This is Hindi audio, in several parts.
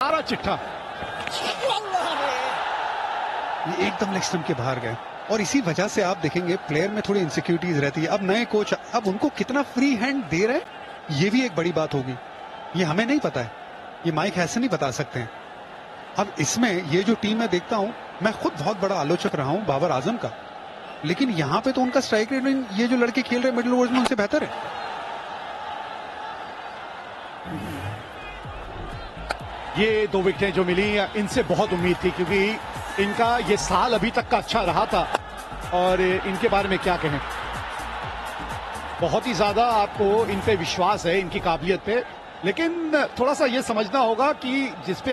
सारा चिट्ठा ये एकदम लेग स्टंप के बाहर गए और इसी वजह से आप देखेंगे प्लेयर में थोड़ी इनसिक्योरिटीज रहती है। अब नए कोच अब उनको कितना फ्री हैंड दे रहे हैं ये भी एक बड़ी बात होगी। ये हमें नहीं पता है, ये माइक हैसन नहीं बता सकते हैं। अब इसमें ये जो टीम मैं देखता हूं, मैं खुद बहुत बड़ा आलोचक रहा हूं बाबर आजम का, लेकिन यहां पे तो उनका स्ट्राइक रेट ये जो लड़के खेल रहे हैं मिडिल ओवर्स में उनसे बेहतर है। ये 2 विकेटें जो मिली इनसे बहुत उम्मीद थी, क्योंकि इनका ये साल अभी तक का अच्छा रहा था और इनके बारे में क्या कहें, बहुत ही ज्यादा आपको इन पे विश्वास है, इनकी काबिलियत पे, लेकिन थोड़ा सा ये समझना होगा कि जिसपे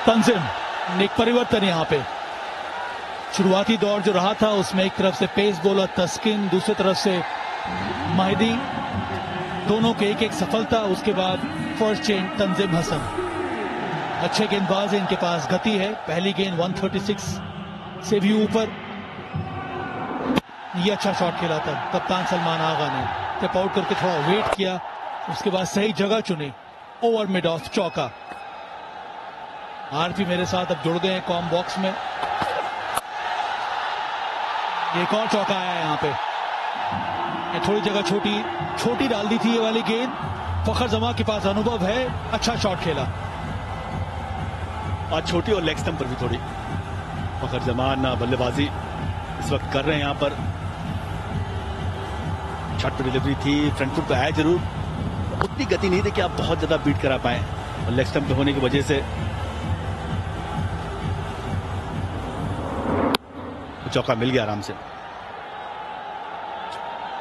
तंजिम एक परिवर्तन यहां पे। शुरुआती दौर जो रहा था उसमें एक तरफ से पेस बॉलर तस्किन, दूसरी तरफ से महदी, दोनों के एक एक सफलता। उसके बाद फर्स्ट चेंज तंजिम हसन, अच्छे गेंदबाज है, इनके पास गति है। पहली गेंद 136 से भी ऊपर, ये अच्छा शॉट खेला था कप्तान सलमान आगा ने, टेप आउट करके थोड़ा वेट किया, उसके बाद सही जगह चुनी, ओवर मिड ऑफ चौका। आरपी मेरे साथ अब जुड़ गए हैं कॉम बॉक्स में। एक और चौका आया यहाँ पे, ये थोड़ी जगह छोटी डाल दी थी ये वाली गेंद। फखर जमा के पास अनुभव है, अच्छा शॉट खेला। आज छोटी और लेग स्टंप पर भी थोड़ी फखर जमान बल्लेबाजी इस वक्त कर रहे हैं। यहाँ पर शॉट पर डिलीवरी थी, फ्रंट फुट पे आया जरूर, उतनी गति नहीं थी कि आप बहुत ज्यादा बीट करा पाए, और लेग स्टंप पे होने की वजह से चौका मिल गया आराम से।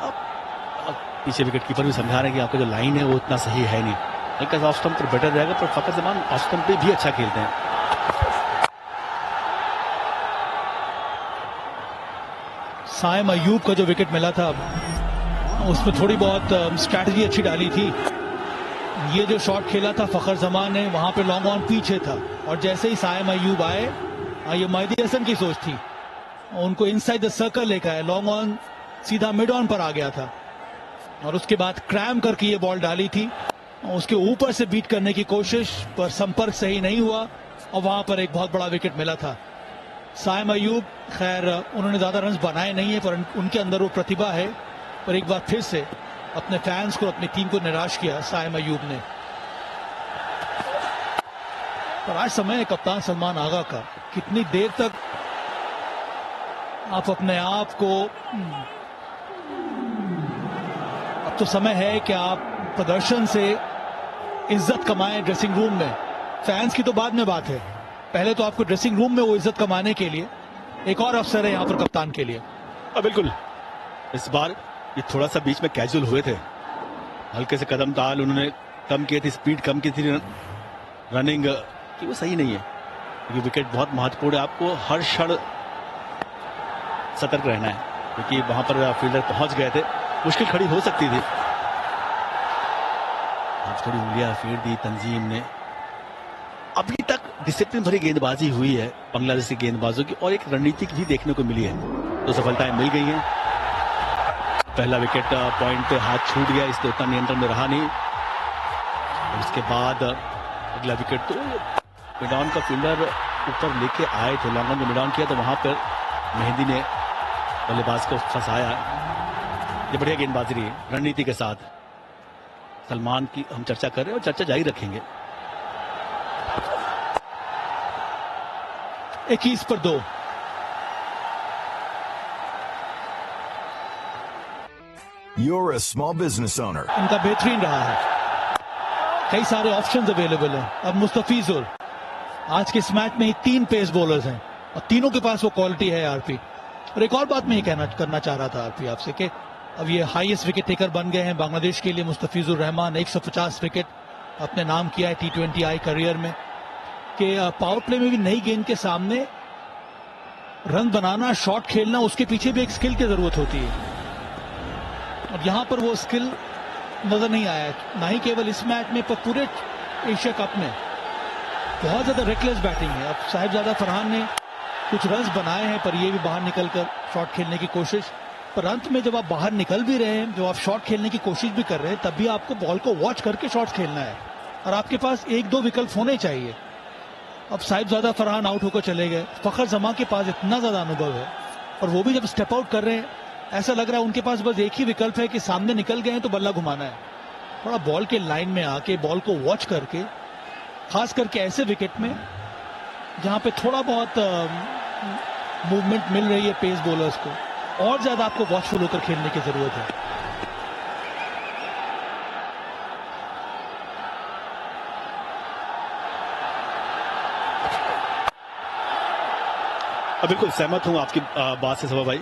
अब पीछे विकेट कीपर भी समझा रहे हैं कि आपका जो लाइन है वो उतना सही है नहीं, हल्का ऑफ स्टंप पर बेटर रहेगा, पर फखर जमान ऑफ स्टंप पे भी अच्छा खेलते हैं। साइम अयूब का जो विकेट मिला था उसमें थोड़ी बहुत स्ट्रैटेजी अच्छी डाली थी। ये जो शॉट खेला था फखर जमान ने, वहां पे लॉन्ग ऑन पीछे था, और जैसे ही साइम अयूब आए, ये महदी हसन की सोच थी, उनको इनसाइड द सर्कल लेकर आए, लॉन्ग ऑन सीधा मिड ऑन पर आ गया था, और उसके बाद क्रैम करके ये बॉल डाली थी, उसके ऊपर से बीट करने की कोशिश, पर संपर्क सही नहीं हुआ, और वहां पर एक बहुत बड़ा विकेट मिला था। साइम अयूब खैर उन्होंने ज्यादा रन बनाए नहीं है, पर उनके अंदर वो प्रतिभा है, पर एक बार फिर से अपने फैंस को, अपनी टीम को निराश किया साइम अयूब ने। पर आज समय है कप्तान सलमान आगा का, कितनी देर तक आप अपने आप को, अब तो समय है कि आप प्रदर्शन से इज्जत कमाएं ड्रेसिंग रूम में। फैंस की तो बाद में बात है, पहले तो आपको ड्रेसिंग रूम में वो इज्जत कमाने के लिए एक और अवसर है यहाँ पर कप्तान के लिए। बिल्कुल, इस बार ये थोड़ा सा बीच में कैजुअल हुए थे, हल्के से कदम ताल उन्होंने कम किए थे, स्पीड कम की थी, रनिंग की वो सही नहीं है, क्योंकि विकेट बहुत महत्वपूर्ण है, आपको हर क्षण सतर्क रहना है, क्योंकि वहां पर फील्डर पहुंच गए थे, मुश्किल खड़ी हो सकती थी। थोड़ी उंगलियां फेर दी तंजीम ने। अभी तक डिसिप्लिन भरी गेंदबाजी हुई है बांग्लादेशी गेंदबाजों की, और एक रणनीति भी देखने को मिली है, तो सफलताएं मिल गई हैं। पहला विकेट पॉइंट पे हाथ छूट गया, इसलिए उतना नियंत्रण में रहा नहीं, और उसके बाद अगला विकेट तो मिड ऑन का फील्डर ऊपर लेके आए थे, लॉन्ग ऑन में मिड ऑन किया, तो वहां पर मेहदी ने बल्लेबाज को फंसाया। ये बढ़िया गेंदबाजी रही रणनीति के साथ। सलमान की हम चर्चा कर रहे हैं और चर्चा जारी रखेंगे। 21 पर 2। You're a small business owner. इनका बेहतरीन रहा है। कई सारे ऑप्शंस अवेलेबल हैं। अब मुस्तफिजुर, आज के इस मैच में ही 3 पेस बॉलर्स हैं और तीनों के पास वो क्वालिटी है आरपी। और एक और बात मैं ये करना चाह रहा था आरपी आपसे कि अब ये हाईएस्ट विकेट टेकर बन गए हैं बांग्लादेश के लिए मुस्तफिजुर रहमान। 150 विकेट अपने नाम किया है T20I करियर में। कि पावर प्ले में भी नई गेंद के सामने रन बनाना, शॉट खेलना, उसके पीछे भी एक स्किल की जरूरत होती है और यहां पर वो स्किल नजर नहीं आया, ना ही केवल इस मैच में पर पूरे एशिया कप में। बहुत ज्यादा रेकलेस बैटिंग है। अब साहिबजादा फरहान ने कुछ रन्स बनाए हैं पर ये भी बाहर निकलकर शॉट खेलने की कोशिश। पर अंत में जब आप बाहर निकल भी रहे हैं, जब आप शॉट खेलने की कोशिश भी कर रहे हैं, तब भी आपको बॉल को वॉच करके शॉट्स खेलना है और आपके पास 1-2 विकल्प होने चाहिए। अब साहिबजादा फरहान आउट होकर चले गए। फखर जमा के पास इतना ज्यादा अनुभव है और वो भी जब स्टेप आउट कर रहे हैं, ऐसा लग रहा है उनके पास बस एक ही विकल्प है कि सामने निकल गए हैं तो बल्ला घुमाना है। थोड़ा बॉल के लाइन में आके बॉल को वॉच करके, खास करके ऐसे विकेट में जहां पे थोड़ा बहुत मूवमेंट मिल रही है पेस बॉलर्स को, और ज्यादा आपको वॉचफुल होकर खेलने की जरूरत है। बिल्कुल सहमत हूं आपकी बात से सभा भाई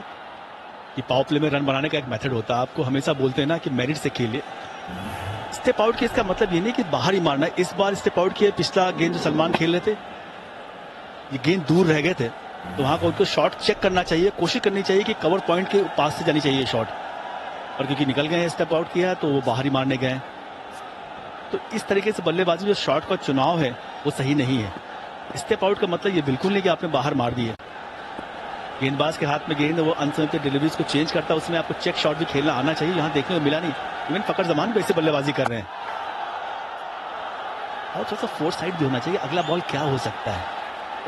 कि पावर प्ले में रन बनाने का एक मेथड होता है। आपको हमेशा बोलते हैं ना कि मेरिट से खेलिए। स्टेप आउट के इसका मतलब ये नहीं कि बाहर ही मारना है। इस बार स्टेप आउट किया, पिछला गेंद जो सलमान खेल रहे थे ये गेंद दूर रह गए थे तो वहां को उनको शॉट चेक करना चाहिए, कोशिश करनी चाहिए कि कवर पॉइंट के पास से जानी चाहिए शॉट। और क्योंकि निकल गए स्टेप आउट किया तो वो बाहर ही मारने गए। तो इस तरीके से बल्लेबाजी जो शॉट का चुनाव है वो सही नहीं है। स्टेप आउट का मतलब ये बिल्कुल नहीं कि आपने बाहर मार दिए। गेंदबाज के हाथ में गेंद है, वो अंत समय पे डिलीवरीज को चेंज करता है, उसमें आपको चेक शॉट भी खेलना आना चाहिए। यहाँ देखने को मिला नहीं। इवन फकर जमान भी ऐसे बल्लेबाजी कर रहे हैं। और थोड़ा सा फोर्स साइड भी होना चाहिए, अगला बॉल क्या हो सकता है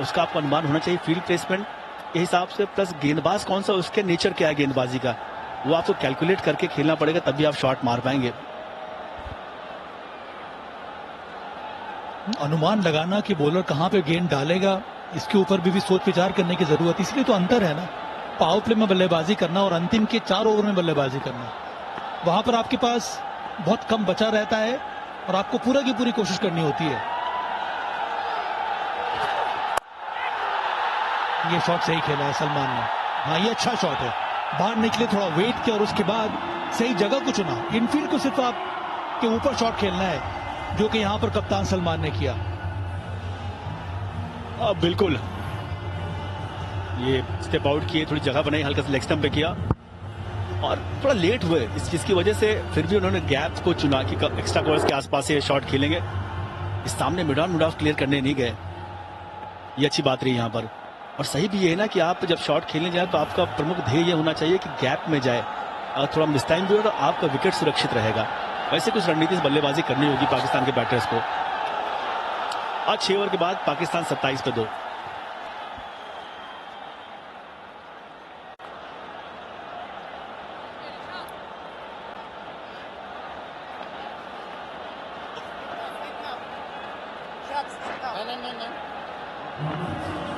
उसका आपको अनुमान होना चाहिए। फील्ड प्लेसमेंट के हिसाब से, प्लस गेंदबाज कौन सा, उसके नेचर क्या है गेंदबाजी का, वो आपको कैलकुलेट करके खेलना पड़ेगा, तभी आप शॉट मार पाएंगे। अनुमान लगाना कि बॉलर कहां पे गेंद डालेगा, इसके ऊपर भी सोच विचार करने की जरूरत। इसलिए तो अंतर है ना, पावर प्ले में बल्लेबाजी करना और अंतिम के 4 ओवर में बल्लेबाजी करना। वहां पर आपके पास बहुत कम बचा रहता है और आपको पूरा की पूरी कोशिश करनी होती है। ये शॉट सही खेला है सलमान ने। हाँ, ये अच्छा शॉट है। बाहर निकले, थोड़ा वेट किया और उसके बाद सही जगह को चुना। इनफील्ड को सिर्फ आप के ऊपर शॉट खेलना है, जो कि यहां पर कप्तान सलमान ने किया। बिल्कुल, ये स्टेप आउट किए, थोड़ी जगह बनाई, हल्का सा लेग स्टंप पे किया और थोड़ा लेट हुए इस चीज की वजह से। फिर भी उन्होंने गैप को चुना कि एक्स्ट्रा कवर्स के आसपास से शॉट खेलेंगे। इस सामने mid on mid of clear करने नहीं गए, ये अच्छी बात रही यहाँ पर। और सही भी ये है ना कि आप जब शॉट खेलने जाए तो आपका प्रमुख ध्येय ये होना चाहिए कि गैप में जाए, थोड़ा मिस टाइम भी हो और आपका विकेट सुरक्षित रहेगा। वैसे कुछ रणनीति से बल्लेबाजी करनी होगी पाकिस्तान के बैटर्स को। आज 6 ओवर के बाद पाकिस्तान 27 पे 2। No.